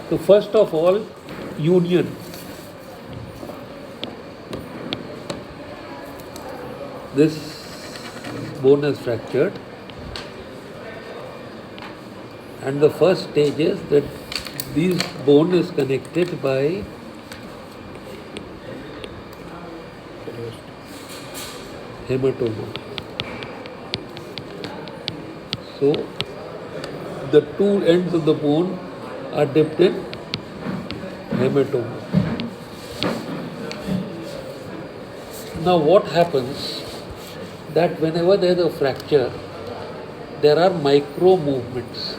So first of all, union. This bone is fractured, and the first stage is that this bone is connected by hematoma. So the two ends of the bone are dipped in hematoma. Now what happens that whenever there is a fracture, there are micro movements.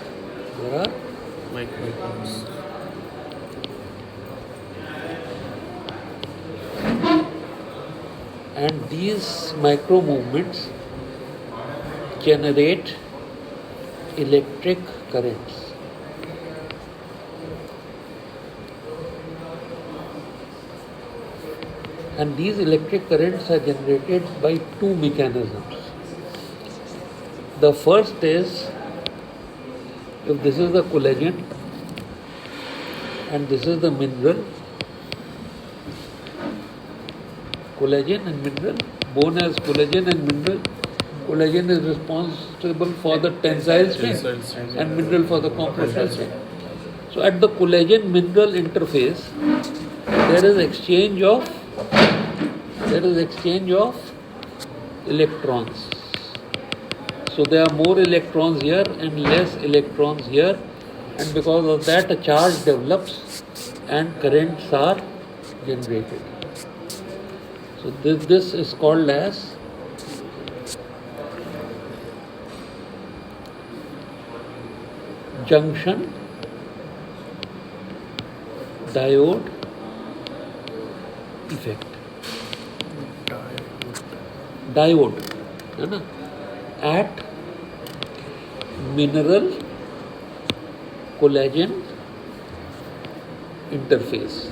There are Microphones. and these micro movements generate electric currents. And these electric currents are generated by two mechanisms. The first is, if this is the collagen and this is the mineral, collagen and mineral, bone has collagen and mineral. Collagen is responsible for the tensile strength and mineral for the compressive strength. So at the collagen mineral interface, there is exchange of electrons. So there are more electrons here and less electrons here, and because of that a charge develops and currents are generated. So this is called as junction diode effect. Diode, है ना? At mineral collagen interface.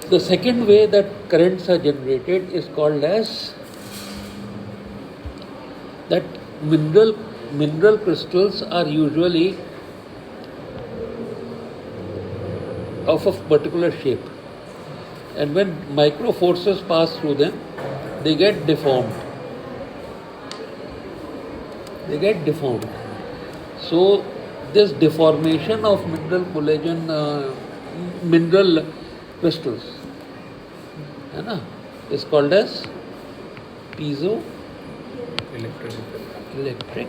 The second way that currents are generated is called as that mineral crystals are usually of a particular shape, and when micro forces pass through them, they get deformed. So this deformation of mineral collagen, mineral crystals, है ना, is called as piezoelectric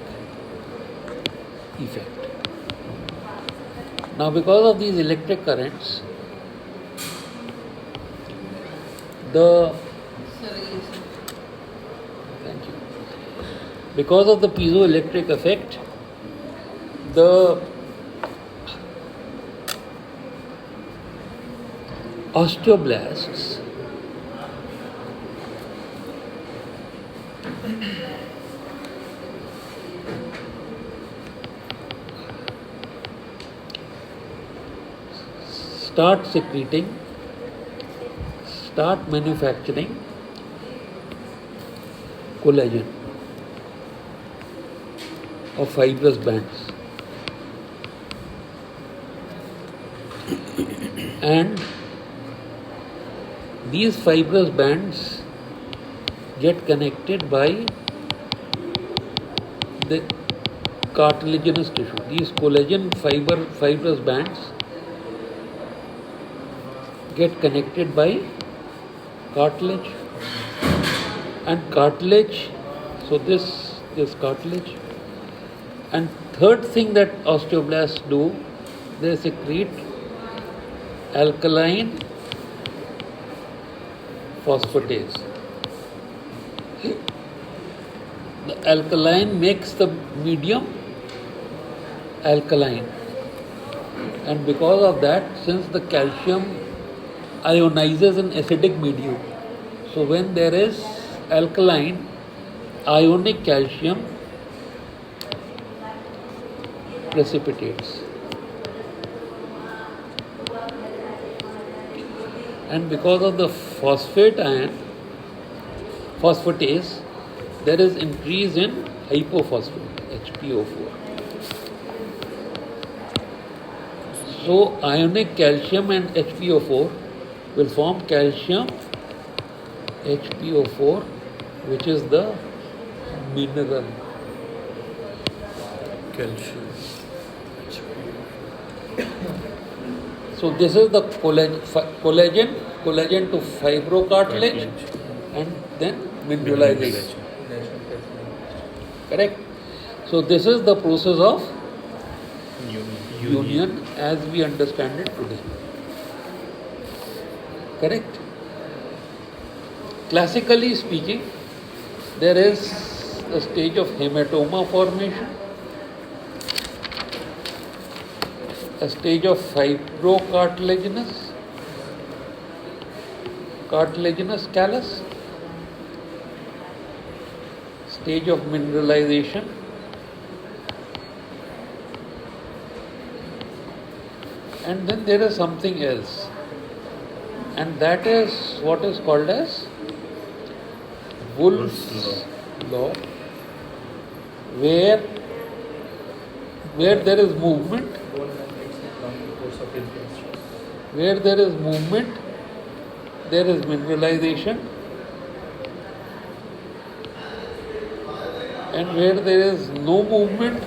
effect. Now, because of these electric currents, because of the piezoelectric effect, the osteoblasts start manufacturing collagen of fibrous bands, and these fibrous bands get connected by the cartilaginous tissue. These collagen fibrous bands get connected by cartilage, and cartilage, so this cartilage. And third thing that osteoblasts do, they secrete alkaline phosphatase. The alkaline makes the medium alkaline, and because of that, since the calcium ionizes in acidic medium, so when there is alkaline, ionic calcium precipitates, and because of the phosphatase, there is increase in hypophosphate, HPO4. So ionic calcium and HPO4 will form calcium HPO4, which is the mineral. Calcium. So this is the collagen to fibrocartilage, and then mineralization. Correct? So this is the process of union as we understand it today. Correct? Classically speaking, there is a stage of hematoma formation, a stage of fibrocartilaginous callus, stage of mineralization, and then there is something else, and that is what is called as Wolff's law, where there is movement, there is mineralization, and where there is no movement,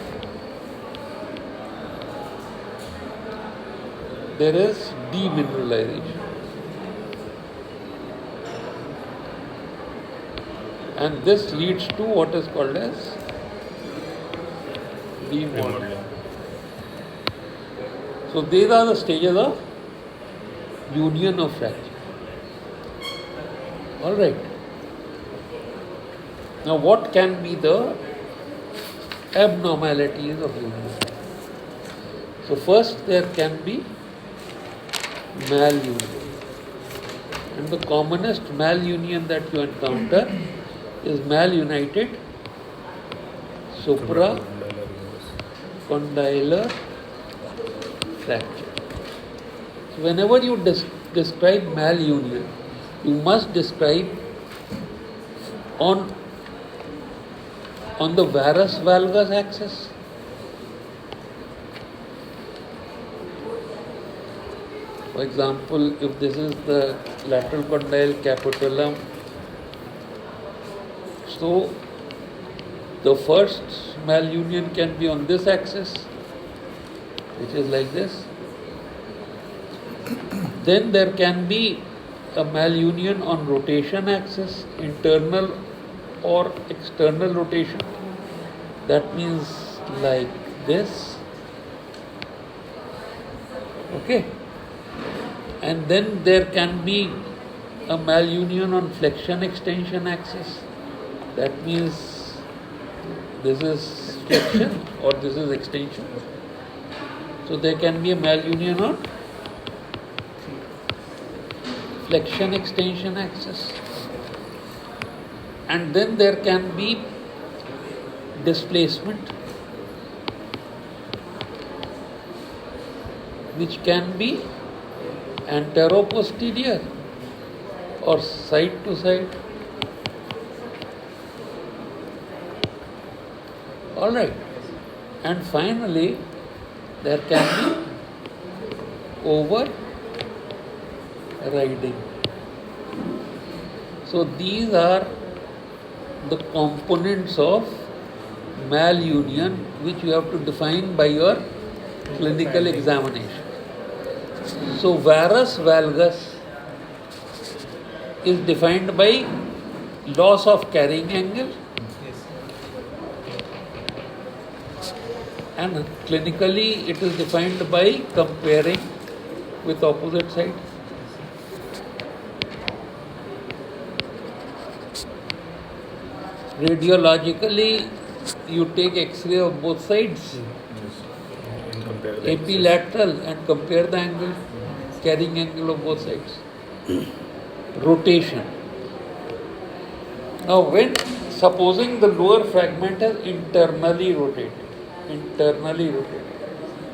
there is demineralization. And this leads to what is called as demodeling. So these are the stages of union of fracture. All right. Now what can be the abnormalities of union? So first there can be malunion. And the commonest malunion that you encounter is malunited supracondylar fracture. So whenever you describe malunion, you must describe on the varus valgus axis. For example, if this is the lateral condyle capitulum, so the first malunion can be on this axis, which is like this. Then there can be a malunion on rotation axis, internal or external rotation. That means like this. Okay. And then there can be a malunion on flexion extension axis. That means this is flexion or this is extension. So there can be a malunion on flexion extension axis. And then there can be displacement, which can be antero-posterior or side to side. All right. And finally, there can be overriding. So these are the components of malunion which you have to define by your clinical examination. So varus valgus is defined by loss of carrying angle, and clinically it is defined by comparing with opposite side. Radiologically, you take X-ray of both sides, epilateral, and compare the angle, carrying angle of both sides. Rotation. Now, when supposing the lower fragment is internally rotated,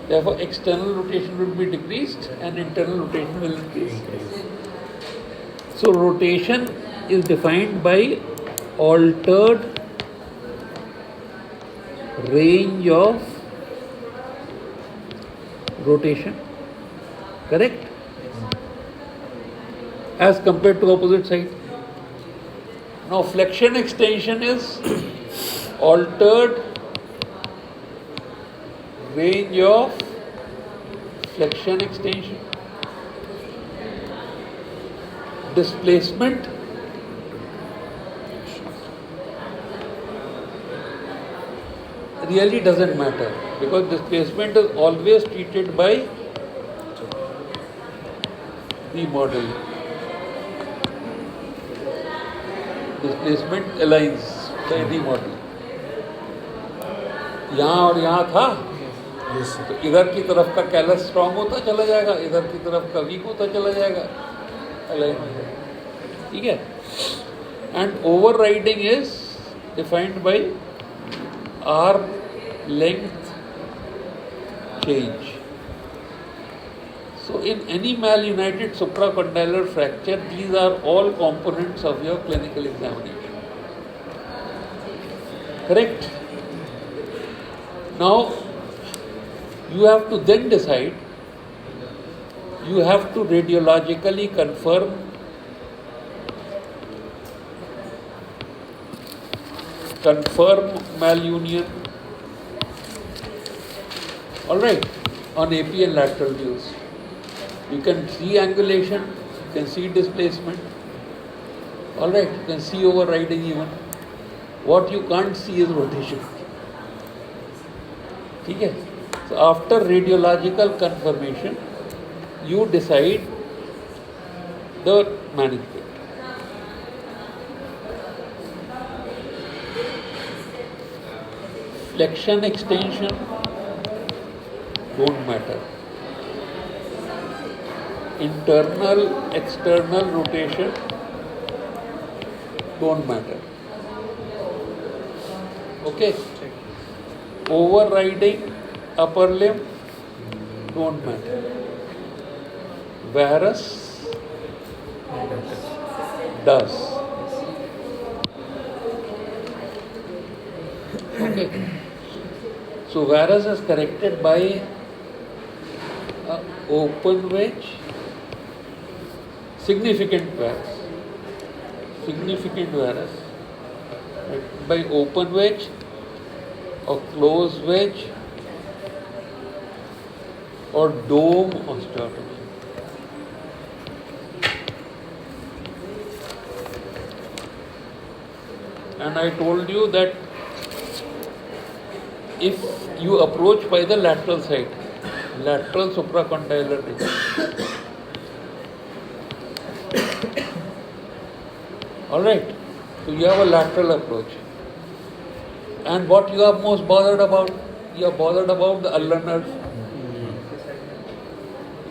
therefore external rotation will be decreased and internal rotation will increase. So rotation is defined by altered range of rotation, correct? As compared to opposite side. Now flexion extension is altered range of flexion extension. Displacement really doesn't matter, because displacement is always treated by the model. Displacement aligns by the model. यहाँ और यहाँ था, तो इधर की तरफ का callus strong होता चला जाएगा, इधर की तरफ का वीक होता चला जाएगा, अलाइन हो जाएगा, ठीक है? And overriding is defined by arc length change. So in any malunited supracondylar fracture, these are all components of your clinical examination. Correct? Now you have to then decide, you have to radiologically confirm malunion, alright, on AP and lateral views. You can see angulation, you can see displacement, alright, you can see overriding even. What you can't see is rotation. Okay? So after radiological confirmation, you decide the management. Flexion extension don't matter. Internal, external rotation don't matter. Okay? Overriding upper limb don't matter. Varus does. Okay. So varus is corrected by a open wedge, significant varus, right, by open wedge or closed wedge or dome osteotomy. And I told you that if you approach by the lateral side, lateral supracondylar ridge. Alright, so you have a lateral approach. And what you are most bothered about? You are bothered about the ulnar nerve.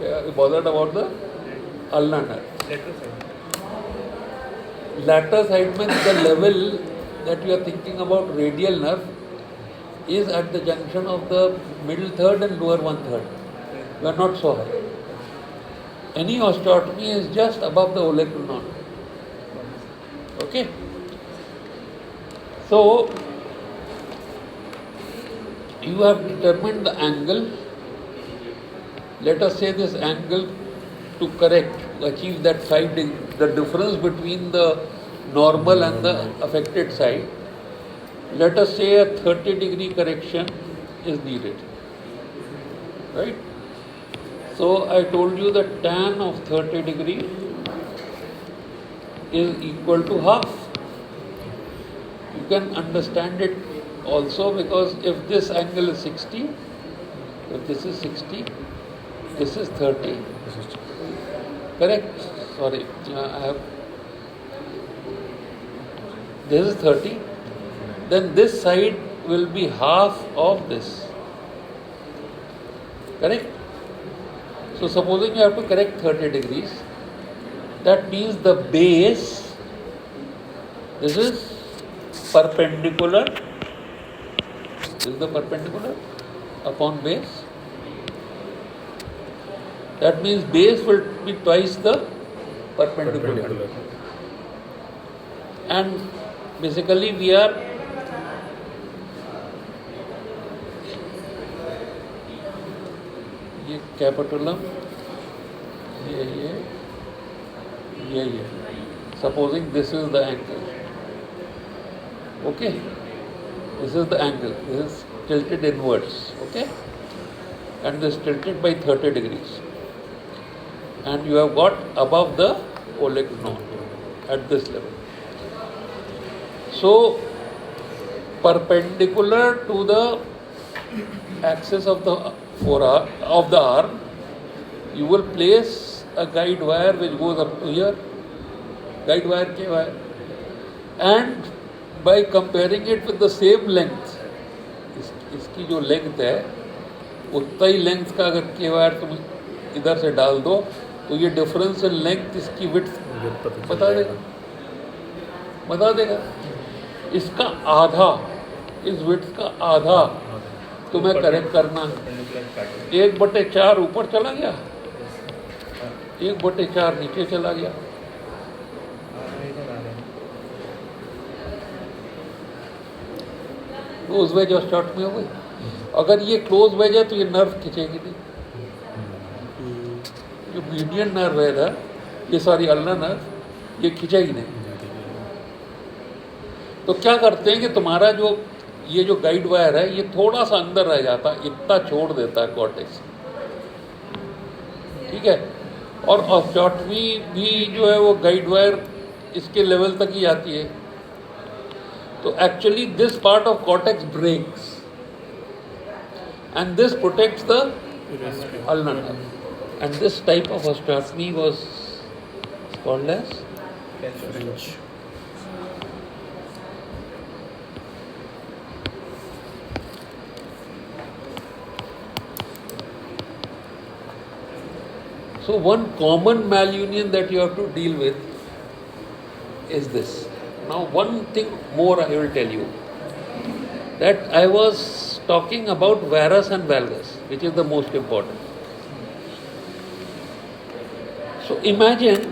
You are bothered about the ulnar nerve. Lateral side means the level that you are thinking about radial nerve is at the junction of the middle third and lower one third. You are not so high. Any osteotomy is just above the olecranon. Okay? So, you have determined the angle. Let us say this angle to correct, achieve that 5 degree, the difference between the normal and the affected side. Let us say a 30-degree correction is needed, right? So I told you that tan of 30 degree is equal to half. You can understand it also, because if this angle is 60, if this is 60, this is 30. Correct? Sorry, this is 30. Then this side will be half of this. Correct? So supposing you have to correct 30 degrees, that means the base, this is perpendicular, this is the perpendicular upon base. That means base will be twice the perpendicular. And basically we are ये कैपिटलम, ये supposing this is the angle, okay, this is the angle, this is tilted inwards, okay, and this is tilted by 30 degrees, and you have got above the olecranon at this level. So perpendicular to the axis of the arm, you will place a guide wire which goes up to here, guide wire K wire, and by comparing it with the same length, इसकी जो length है उतना ही length का अगर K wire तुम इधर से डाल दो तो ये डिफरेंस इन लेंथ इसकी विड्थ बता देगा। इसका आधा, इस विड्थ का आधा तुम्हें करेक्ट करना है। 1/4 ऊपर चला गया, 1/4 नीचे चला गया। क्लोज वेज और शॉर्ट में हो गई। अगर ये क्लोज वेज है तो ये नर्व खींचेगी नहीं, जो मीडियन नर्व है ना, ये सॉरी अल्ना नर्व, ये खींचेगी नहीं। तो क्या करते हैं कि तुम्हारा जो ये जो गाइड वायर है ये थोड़ा सा अंदर रह जाता है, इतना छोड़ देता है कॉर्टेक्स, ठीक है। और ऑस्टॉटमी भी जो है वो गाइड वायर इसके लेवल तक ही आती है। तो actually this part of cortex breaks and this protects the ulnar nerve, and this type of osteotomy was called as French. So one common malunion that you have to deal with is this. Now one thing more I will tell you, that I was talking about varus and valgus, which is the most important. So imagine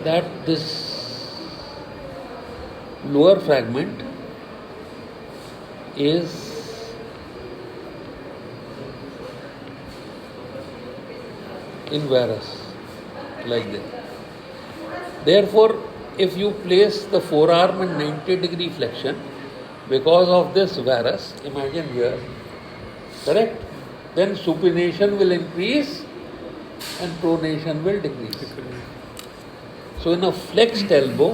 that this lower fragment is in varus, like this. Therefore, if you place the forearm in 90-degree flexion because of this varus, imagine here, correct? Then supination will increase and pronation will decrease. So in a flexed elbow,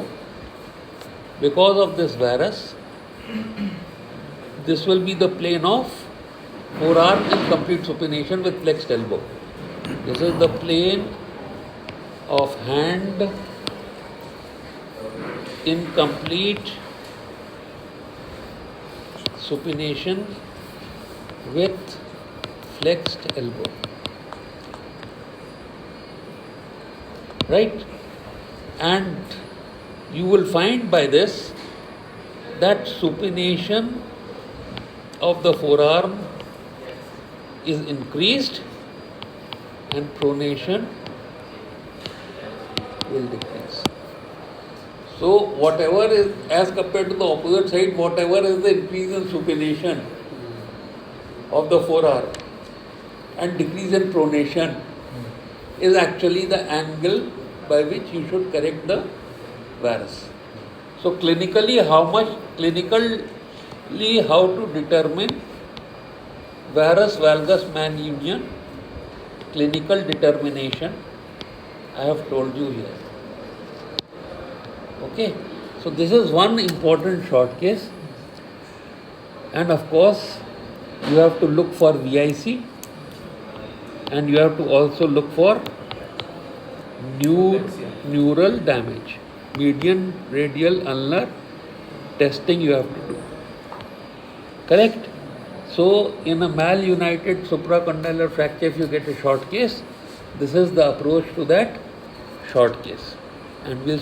because of this varus, this will be the plane of forearm in complete supination with flexed elbow. This is the plane of hand in complete supination with flexed elbow, right? And you will find by this that supination of the forearm is increased and pronation will decrease. So whatever is, as compared to the opposite side, whatever is the increase in supination of the forearm and decrease in pronation is actually the angle by which you should correct the varus. So clinically how to determine varus valgus malunion, clinical determination, I have told you here. Okay, so this is one important short case, and of course you have to look for VIC, and you have to also look for neural damage, median, radial, ulnar testing you have to do, correct? So in a malunited supracondylar fracture, if you get a short case, this is the approach to that short case, and we'll